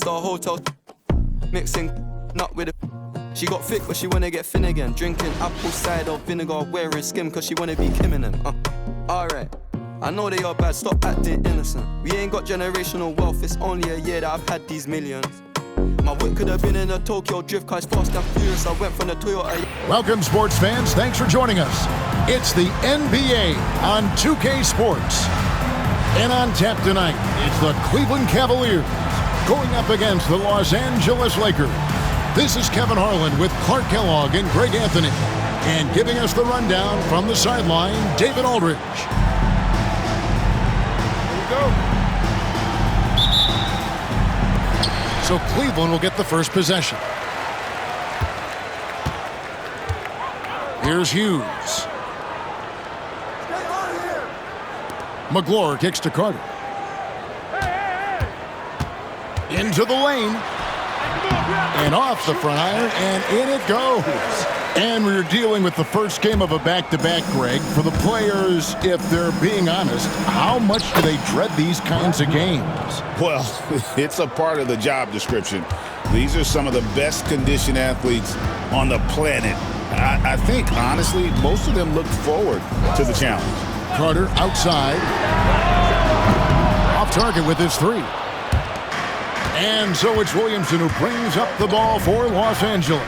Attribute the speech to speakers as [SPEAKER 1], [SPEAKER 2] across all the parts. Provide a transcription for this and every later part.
[SPEAKER 1] five-star hotel, mixing nut with it. She got thick, but she wanna get thin again. Drinking apple cider vinegar, wearing skim, cause she wanna be Kim and them. Alright, I know they are bad, stop acting innocent. We ain't got generational wealth, it's only a year that I've had these millions. My whip could have been in a Tokyo drift, cause fast and furious, I went from the Toyota.
[SPEAKER 2] Welcome, sports fans, thanks for joining us. It's the NBA on 2K Sports. And on tap tonight, it's the Cleveland Cavaliers going up against the Los Angeles Lakers. This is Kevin Harlan with Clark Kellogg and Greg Anthony. And giving us the rundown from the sideline, David Aldridge.
[SPEAKER 3] Here we go.
[SPEAKER 2] So Cleveland will get the first possession. Here's Hughes. McGlure kicks to Carter. Into the lane. And off the front iron, and in it goes. And we're dealing with the first game of a back-to-back, Greg. For the players, if they're being honest, how much do they dread these kinds of games?
[SPEAKER 3] Well, it's a part of the job description. These are some of the best conditioned athletes on the planet. I think, honestly, most of them look forward to the challenge.
[SPEAKER 2] Carter outside. Off target with his three. And so it's Williamson who brings up the ball for Los Angeles.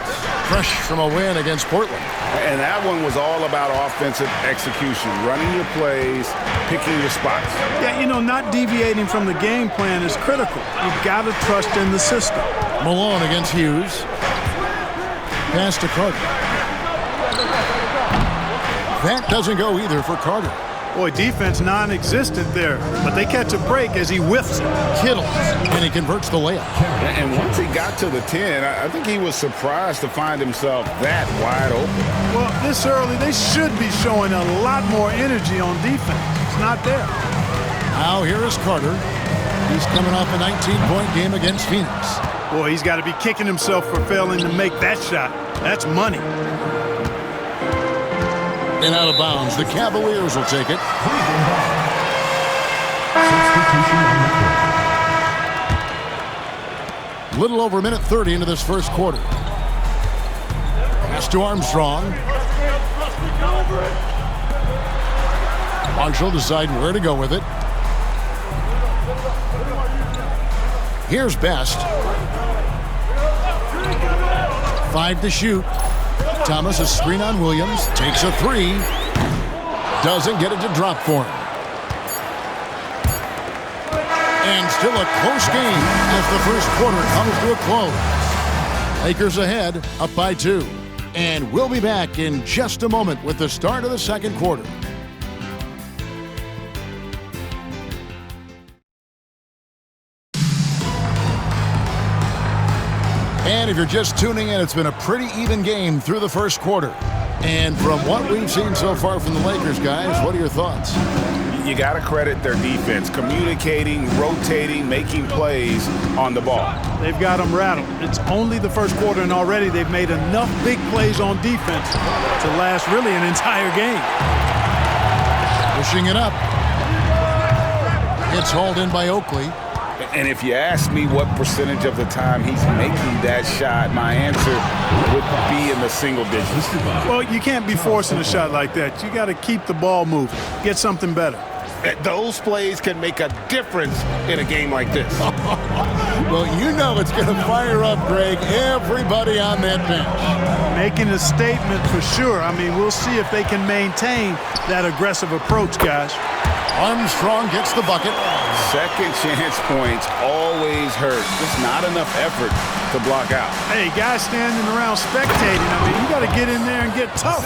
[SPEAKER 2] Fresh from a win against Portland.
[SPEAKER 3] And that one was all about offensive execution, running your plays, picking your spots.
[SPEAKER 4] Yeah, not deviating from the game plan is critical. You've got to trust in the system.
[SPEAKER 2] Malone against Hughes. Pass to Carter. That doesn't go either for Carter.
[SPEAKER 4] Boy, defense non-existent there, but they catch a break as he whiffs it.
[SPEAKER 2] Kittle, and he converts the layup.
[SPEAKER 3] And once he got to the 10, I think he was surprised to find himself that wide open.
[SPEAKER 4] Well, this early, they should be showing a lot more energy on defense. It's not there.
[SPEAKER 2] Now here is Carter. He's coming off a 19-point game against Phoenix.
[SPEAKER 4] Boy, he's got to be kicking himself for failing to make that shot. That's money.
[SPEAKER 2] And out of bounds, the Cavaliers will take it. Little over a minute 30 into this first quarter. Pass to Armstrong. Marshall deciding where to go with it. Here's Best. 5 to shoot. Thomas, a screen on Williams, takes a three. Doesn't get it to drop for him. And still a close game as the first quarter comes to a close. Lakers ahead, up by 2. And we'll be back in just a moment with the start of the second quarter. And if you're just tuning in, it's been a pretty even game through the first quarter. And from what we've seen so far from the Lakers, guys, what are your thoughts?
[SPEAKER 3] You got to credit their defense, communicating, rotating, making plays on the ball.
[SPEAKER 4] They've got them rattled. It's only the first quarter, and already they've made enough big plays on defense to last really an entire game.
[SPEAKER 2] Pushing it up. It's hauled in by Oakley.
[SPEAKER 3] And if you ask me what percentage of the time he's making that shot, my answer would be in the single digits.
[SPEAKER 4] Well, you can't be forcing a shot like that. You got to keep the ball moving. Get something better.
[SPEAKER 3] Those plays can make a difference in a game like this.
[SPEAKER 2] Well, you know it's going to fire up, Greg, everybody on that bench.
[SPEAKER 4] Making a statement for sure. I mean, we'll see if they can maintain that aggressive approach, guys.
[SPEAKER 2] Armstrong gets the bucket.
[SPEAKER 3] Second chance points always hurt. Just not enough effort to block out.
[SPEAKER 4] Hey, guys standing around spectating, I mean, you got to get in there and get tough.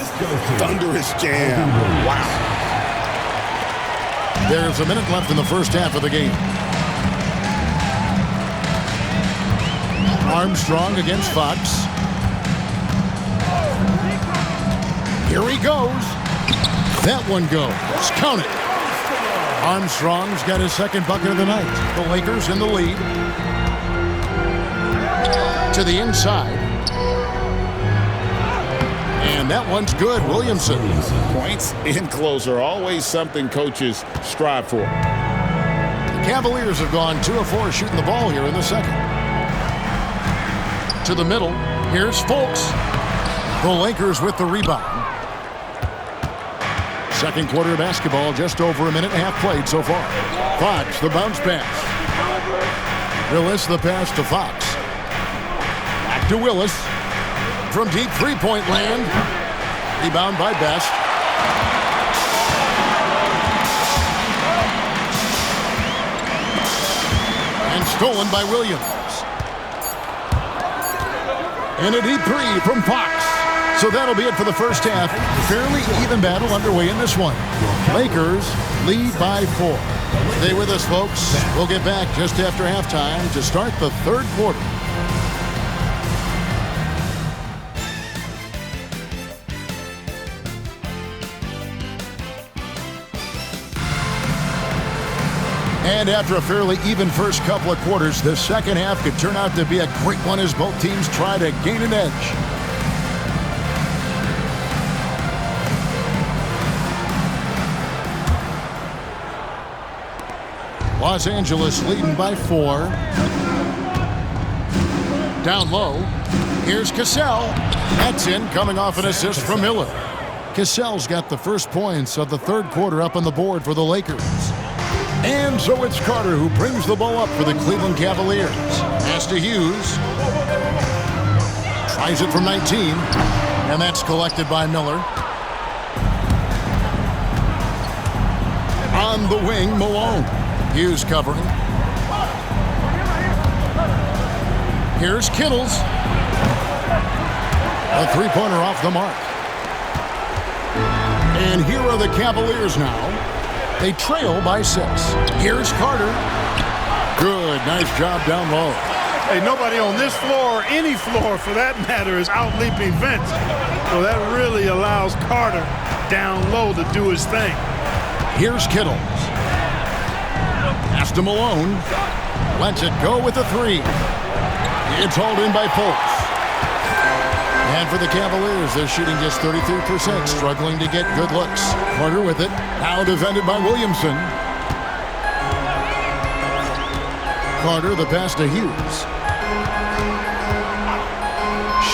[SPEAKER 3] Thunderous jam. Wow.
[SPEAKER 2] There's a minute left in the first half of the game. Armstrong against Fox. Here he goes. That one goes. Count it. Armstrong's got his second bucket of the night. The Lakers in the lead. To the inside. And that one's good. Williamson.
[SPEAKER 3] Points in closer. Always something coaches strive for.
[SPEAKER 2] The Cavaliers have gone 2 of 4 shooting the ball here in the second. To the middle. Here's Fultz. The Lakers with the rebound. Second quarter basketball, just over a minute and a half played so far. Fox, the bounce pass. Willis, the pass to Fox. Back to Willis. From deep three-point land. Rebound by Best. And stolen by Williams. And a deep three from Fox. So that'll be it for the first half. Fairly even battle underway in this one. Lakers lead by 4. Stay with us, folks. We'll get back just after halftime to start the third quarter. And after a fairly even first couple of quarters, the second half could turn out to be a great one as both teams try to gain an edge. Los Angeles leading by 4. Down low. Here's Cassell. That's in, coming off an assist from Miller. Cassell's got the first points of the third quarter up on the board for the Lakers. And so it's Carter who brings the ball up for the Cleveland Cavaliers. Pass to Hughes. Tries it from 19. And that's collected by Miller. On the wing, Malone. Hughes covering. Here's Kittles. A three-pointer off the mark. And here are the Cavaliers now. They trail by 6. Here's Carter. Good, nice job down low.
[SPEAKER 4] Hey, nobody on this floor, or any floor for that matter, is out-leaping Vince. So that really allows Carter down low to do his thing.
[SPEAKER 2] Here's Kittles. Pass to Malone. Lets it go with a 3. It's hauled in by Fultz. And for the Cavaliers, they're shooting just 33%, struggling to get good looks. Carter with it. Now defended by Williamson. Carter, the pass to Hughes.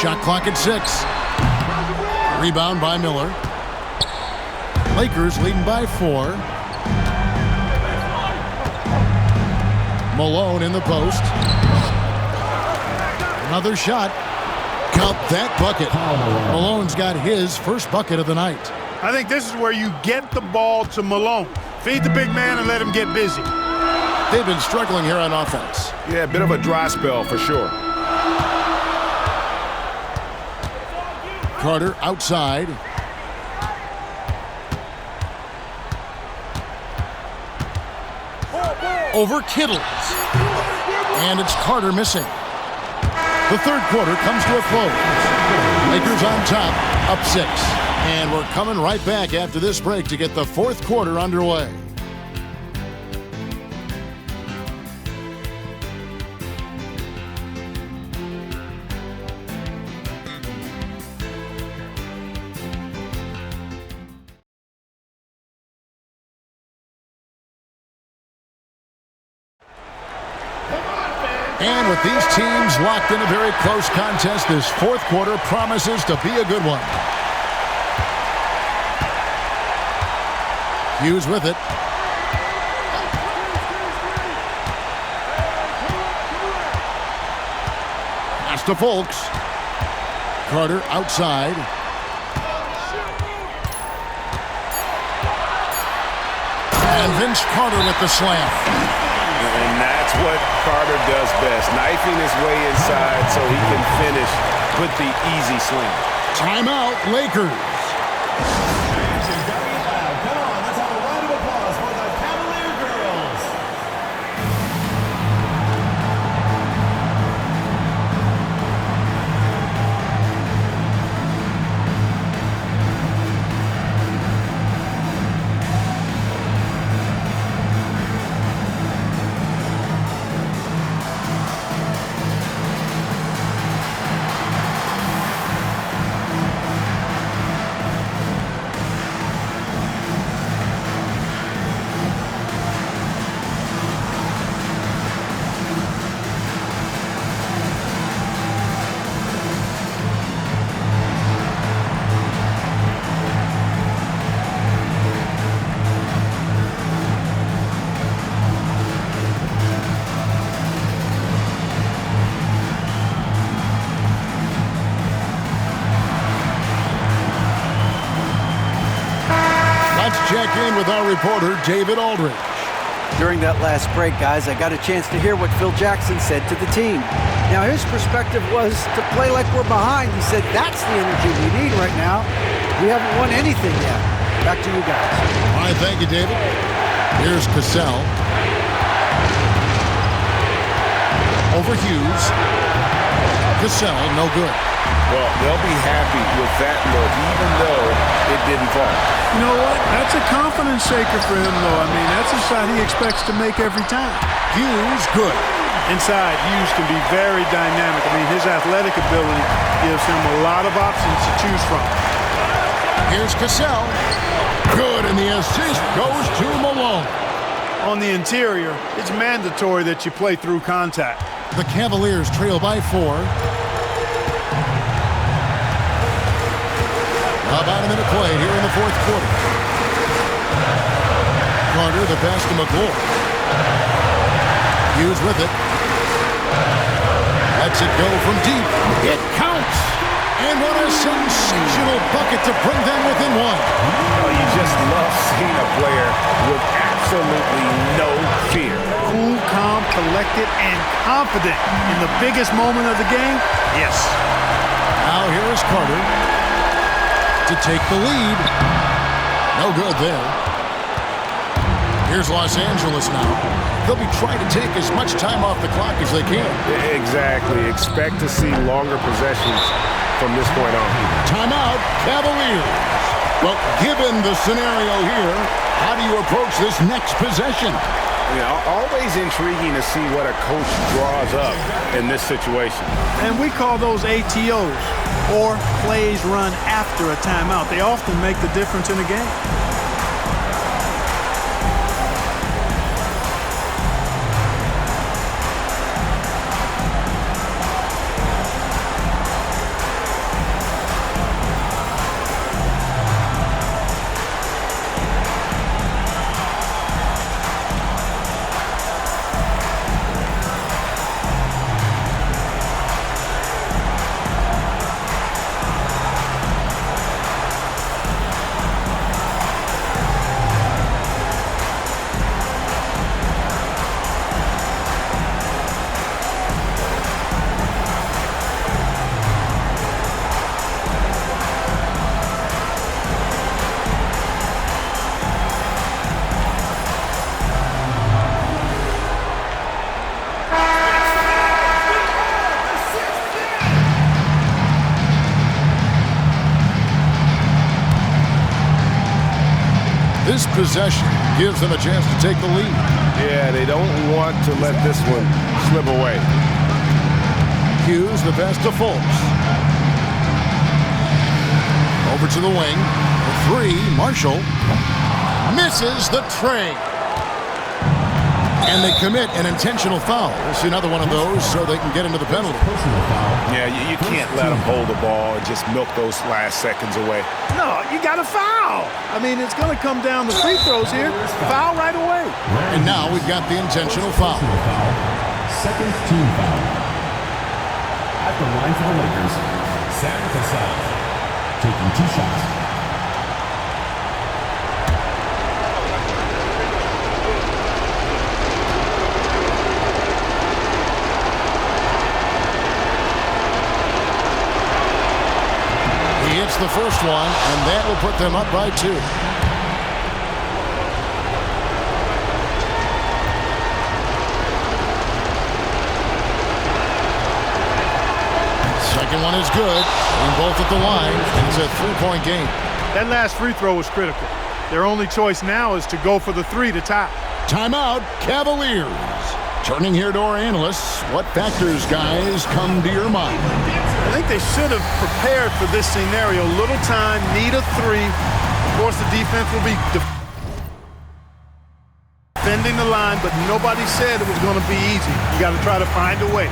[SPEAKER 2] Shot clock at 6. Rebound by Miller. Lakers leading by 4. Malone in the post. Another shot. Count that bucket. Malone's got his first bucket of the night.
[SPEAKER 4] I think this is where you get the ball to Malone. Feed the big man and let him get busy.
[SPEAKER 2] They've been struggling here on offense.
[SPEAKER 3] Yeah, a bit of a dry spell for sure.
[SPEAKER 2] Carter outside. Over Kittles. And it's Carter missing. The third quarter comes to a close. Lakers on top, up 6. And we're coming right back after this break to get the fourth quarter underway. And with these teams locked in a very close contest, this fourth quarter promises to be a good one. Hughes with it. Pass to Fultz. Carter outside. And Vince Carter with the slam.
[SPEAKER 3] And that's what Carter does best, knifing his way inside so he can finish with the easy slam.
[SPEAKER 2] Timeout, Lakers.
[SPEAKER 5] Come on, let's have a round of applause for the Cavalier girls.
[SPEAKER 2] check in with our reporter, David Aldridge.
[SPEAKER 6] During that last break, guys, I got a chance to hear what Phil Jackson said to the team. Now, his perspective was to play like we're behind. He said, that's the energy we need right now. We haven't won anything yet. Back to you guys.
[SPEAKER 2] All right, thank you, David. Here's Cassell. Over Hughes. Cassell, no good.
[SPEAKER 3] Well, they'll be happy with that look, even though it didn't fall.
[SPEAKER 4] You know what? That's a confidence shaker for him, though. I mean, that's a shot he expects to make every time.
[SPEAKER 2] Hughes, good.
[SPEAKER 4] Inside, Hughes can be very dynamic. I mean, his athletic ability gives him a lot of options to choose from.
[SPEAKER 2] Here's Cassell. Good, and the assist goes to Malone.
[SPEAKER 4] On the interior, it's mandatory that you play through contact.
[SPEAKER 2] The Cavaliers trail by 4. About a minute played here in the fourth quarter. Carter, the pass to McClure. Hughes with it. Lets it go from deep. It counts! And what a sensational bucket to bring them within one.
[SPEAKER 3] Oh, you just love seeing a player with absolutely no fear.
[SPEAKER 4] Cool, calm, collected, and confident in the biggest moment of the game. Yes.
[SPEAKER 2] Now here is Carter to take the lead. No good there. Here's Los Angeles now. They'll be trying to take as much time off the clock as they can.
[SPEAKER 3] Exactly. Expect to see longer possessions from this point on.
[SPEAKER 2] Timeout, Cavaliers. Well, given the scenario here, how do you approach this next possession?
[SPEAKER 3] You know, always intriguing to see what a coach draws up in this situation.
[SPEAKER 4] And we call those ATOs, or plays run after a timeout. They often make the difference in a game.
[SPEAKER 2] This possession gives them a chance to take the lead.
[SPEAKER 3] Yeah, they don't want to let this one slip away.
[SPEAKER 2] Hughes, the pass to Fultz. Over to the wing. The 3, Marshall. Misses the tray. And they commit an intentional foul. We'll see another one of those so they can get into the penalty.
[SPEAKER 3] Yeah, you can't let them hold the ball and just milk those last seconds away.
[SPEAKER 4] No, you got to foul. I mean, it's going to come down to free throws here. Foul right away.
[SPEAKER 2] And now we've got the intentional foul.
[SPEAKER 5] Second team foul. At the line for the Lakers, Sam Cassell, taking 2 shots.
[SPEAKER 2] The first one, and that will put them up by 2. Second one is good. And both at the line, and it's a 3-point game.
[SPEAKER 4] That last free throw was critical. Their only choice now is to go for the 3 to tie.
[SPEAKER 2] Timeout, Cavaliers. Turning here to our analysts, what factors, guys, come to your mind?
[SPEAKER 4] I think they should have prepared for this scenario. Little time, need a 3. Of course, the defense will be defending the line, but nobody said it was going to be easy. You got to try to find a way.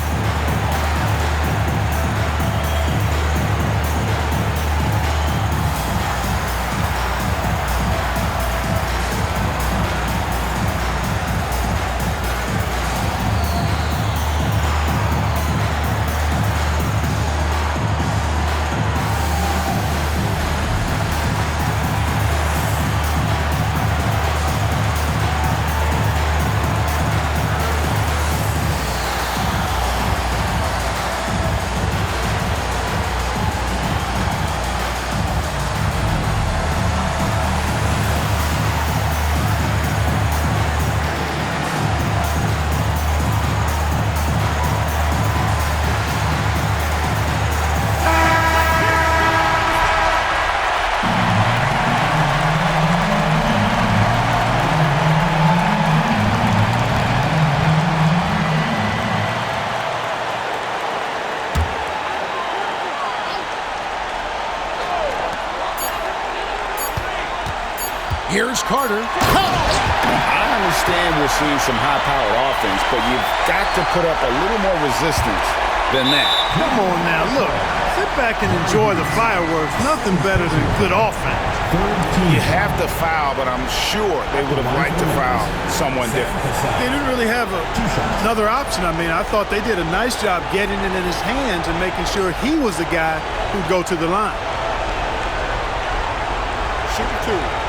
[SPEAKER 2] Here's Carter.
[SPEAKER 3] I understand we're seeing some high-powered offense, but you've got to put up a little more resistance than that.
[SPEAKER 4] Come on now, look. Sit back and enjoy the fireworks. Nothing better than good offense.
[SPEAKER 3] You have to foul, but I'm sure they would have liked to foul someone different.
[SPEAKER 4] They didn't really have another option. I mean, I thought they did a nice job getting it in his hands and making sure he was the guy who'd go to the line.
[SPEAKER 3] Shoot two.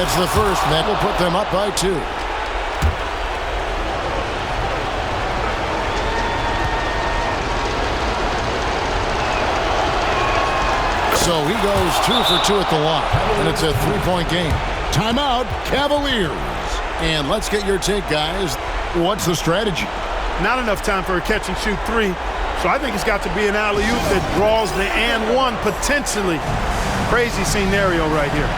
[SPEAKER 2] It's the first, and that will put them up by 2. So he goes 2 for 2 at the line, and it's a 3-point game. Timeout, Cavaliers. And let's get your take, guys. What's the strategy?
[SPEAKER 4] Not enough time for a catch-and-shoot 3, so I think it's got to be an alley-oop that draws the and one potentially. Crazy scenario right here.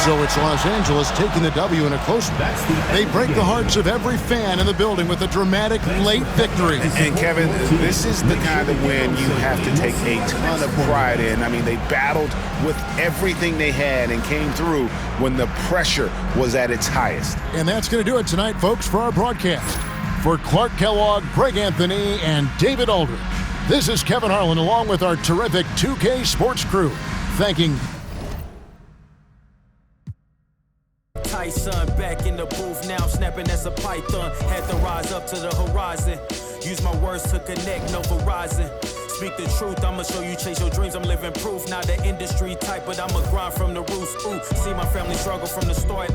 [SPEAKER 2] So it's Los Angeles taking the W in a close one. They break the hearts of every fan in the building with a dramatic late victory.
[SPEAKER 3] And Kevin, this is the kind of win you have to take a ton of pride in. I mean, they battled with everything they had and came through when the pressure was at its highest.
[SPEAKER 2] And that's going to do it tonight, folks, for our broadcast. For Clark Kellogg, Greg Anthony, and David Aldridge, this is Kevin Harlan along with our terrific 2K Sports crew, thanking
[SPEAKER 7] Tyson back in the booth now, snapping as a python. Had to rise up to the horizon. Use my words to connect, no Verizon. Speak the truth, I'ma show you chase your dreams. I'm living proof, not the industry type, but I'ma grind from the roots. Ooh, see my family struggle from the start.